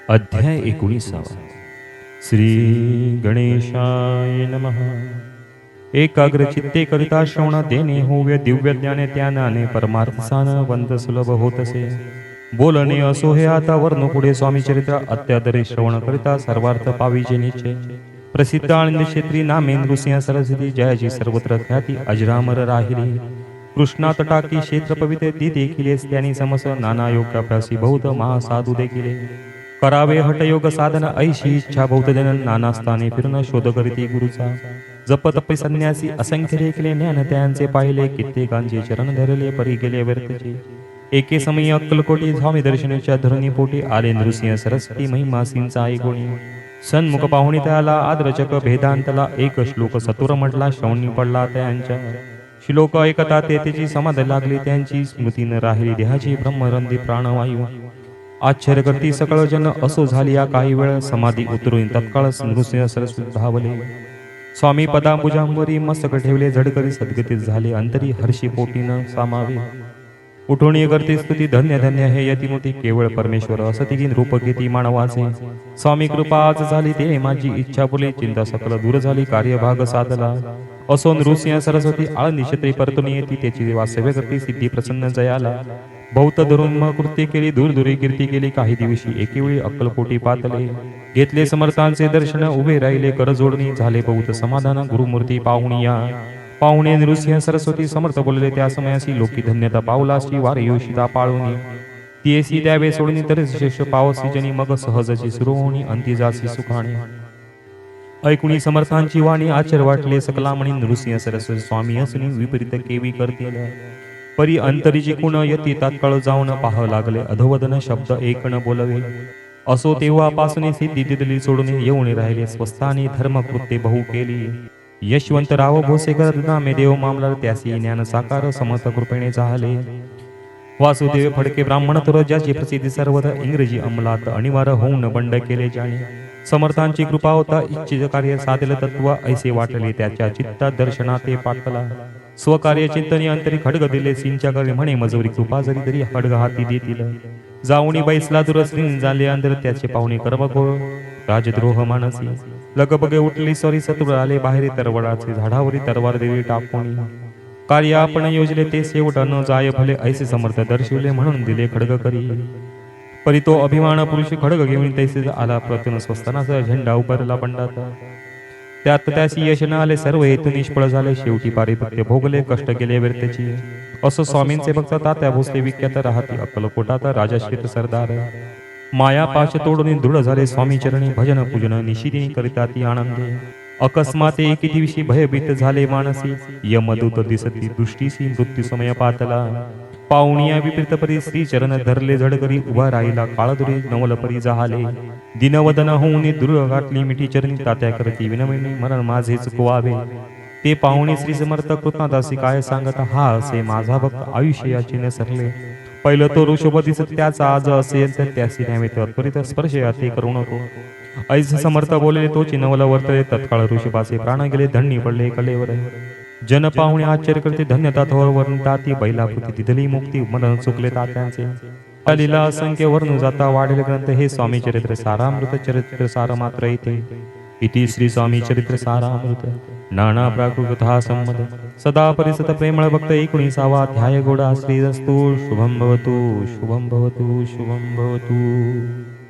अध्याय 19. श्री गणेशाय नमः. एकाग्र चित्ते करिता श्रवण देणे होव्य दिव्य ज्ञाने त्यानाने परमार्थ सान वंद सुलभ होतसे. बोलणे असो हे आता वर्ण पुढे स्वामी चरित्र अत्यादरे श्रवण करिता सर्वार्थ पाविजे निश्चय. प्रसिद्ध आनंद क्षेत्री नामे नृसिंह सरस्वती जयाची सर्वत्र ख्याती अजरामर राहिली. कृष्णा तटाकी क्षेत्र पवित्र ती देखील त्यांनी समस नाना योगाभ्यासी बहुत महासाधू देखील. करावे हठयोग साधन ऐशी इच्छा बहुतजन नाना स्थाने फिरून शोध करीती गुरुचा. जप तपे संन्यासी असंख्य देखले ज्ञान त्यांचे पाहिले कित्येकांचे चरण धरले परी गेले व्यर्थचे. एके समयी अक्कलकोटी स्वामी दर्शनाच्या धरणी पोटी आले नृसिंह सरस्वती महिमासींचा ऐगोणी. सन्मुख पाहुणी त्याला आदरचक भेदांतला एक श्लोक सतुर म्हटला श्रवणी पडला त्यांच्या. श्लोक ऐकता त्याची समाधी लागली त्यांची स्मृती न राहिली देहाची ब्रह्मरंधी प्राणवायू. आश्चर्य करती सकळ जन असो झाली या काही वेळ समाधी उतरून तत्काळ नृसिंह सरस्वती धावले. स्वामी पदांबुजांवरी मस्तक ठेवले झडकरी सद्गतीत झाले अंतरी हर्षी पोटी न सामावे. उठवणी करते स्तुती धन्य धन्य हे यतिमती केवळ परमेश्वर असती की रूप घेती मानवाचे. स्वामी कृपा आज झाली ते माझी इच्छा बोले चिंता सकल दूर झाली कार्यभाग साधला. असो नृसिंह सरस्वती आळंदी क्षेत्री परतून येती त्याची वास्तव्य करती सिद्धी प्रसन्न जयाला. बहुत धरून कृत्य केली दूरदुरी कीर्ती केली काही दिवशी एकेवेळी अक्कलकोटी पातले. घेतले समर्थांचे दर्शन उभे राहिले कर जोडणी झाले बहुत समाधान गुरुमूर्ती पाहुणी या. पाहुणे नृसिंह सरस्वती समर्थ बोलले त्या समयासी लोकी धन्यता पावलाशी वारे योषिता पाळून. तियेसी द्यावे सोडणी तर शेष पावसी जनी मग सहजची सुरू होणी अंती जासी सुखाणे. ऐकुणी समर्थांची वाणी आचर वाटले सकलामणी नृसिंह सरस्वती स्वामी असनी विपरीत केवी करतील. परी अंतरीची कुण यती तात्काळ जाऊन पाह लागले अधवदन शब्द एक न बोलवे. असो तेव्हापासून सिद्धी दिदली सोडून येऊन राहिले स्वस्थानी धर्मकृत्ये बहु केली. यशवंतराव भोसेकर नामे देव मामला त्यासी ज्ञान साकार समर्थ कृपेने झाले. वासुदेव फडके ब्राह्मण तर ज्याची प्रसिद्धी सर्वत्र इंग्रजी अंमलात अनिवार्य होऊन बंड केले जाणे. समर्थांची कृपा होता इच्छित कार्य साधेल तत्व ऐसे वाटले त्याच्या चित्ता दर्शनात ते पाटला. स्वकार्य चिंतनी अंतरी खडग दिले सिंच्या करी म्हणे मजुरी कृपा जरी तरी खडग हाती देतील. जाऊनी बैसला दुरस्त्रीन झाले अंतर त्याचे पाहुणे कर्मघोळ राजद्रोह मानसी. लगबगे उठली सॉरी सतुर आले बाहेर तरवडाचे झाडावरी तरवार देवी टाकून. कार्य आपण योजले ते शेवट न जाय भले ऐसे समर्थ दर्शविले म्हणून दिले खडग करी. परी तो अभिमान पुरुष खडग घेऊन तैसे आला प्रतन स्वस्तानाचा झेंडा उभारला बंडात. त्यात त्याशी यश न आले सर्व हेतू निष्फळ झाले शेवटी पारिपत्य भोगले कष्ट केले व्यर्थची. असो स्वामींचे भक्त तात्या भोसले विख्यात राहती अक्कलकोटात राजाश्रित सरदार. माया पाश तोडून दृढ झाले स्वामी चरणी भजन पूजन निशिदिनी करिता ती आनंदे. अकस्मात एके दिवशी भयभीत झाले मानसी यमदूत दिसती दृष्टीसी मृत्यू समय पातला. पाहुणिया विपरीत परी श्री चरण धरले झडकरी उभा राहिला काळदुरी नवल परी जहाले. दिनवदन होऊन दृढ गाठली मिठी चरणी तात्या करती विनवणी मरण माझे चुकवावे. ते पाहुणे श्री समर्थ कृतज्ञतासी काय सांगत हा असे माझा भक्त आयुष्य याचे न सरले. पहिलं तो ऋषभ दिसत त्याचा आज असेल तर त्यासी न्यावे त्वरित स्पर्श ते करू नको. ऐस समर्थ बोलले तोची नवल वर्तले तत्काळ ऋषभाचे प्राण गेले धन्य पडले कलेवर. जन पाहुणे आश्चर्य करते धन्यता थोर वर्णता ती बैलाकृती तिथली मुक्ती मरण चुकले तात्यांचे. अलीला असंख्य वर्ण जाता वाढेल ग्रंथ हे स्वामी चरित्र सारामृत चरित्र सार मात्र येते. इति श्री स्वामी चरित्र सारामृत नाना प्राकृतः संमत सदा परिसत प्रेमळ भक्त 19वा अध्याय गोडा श्रीरस्तु शुभं भवतु शुभं भवतु शुभं भवतु.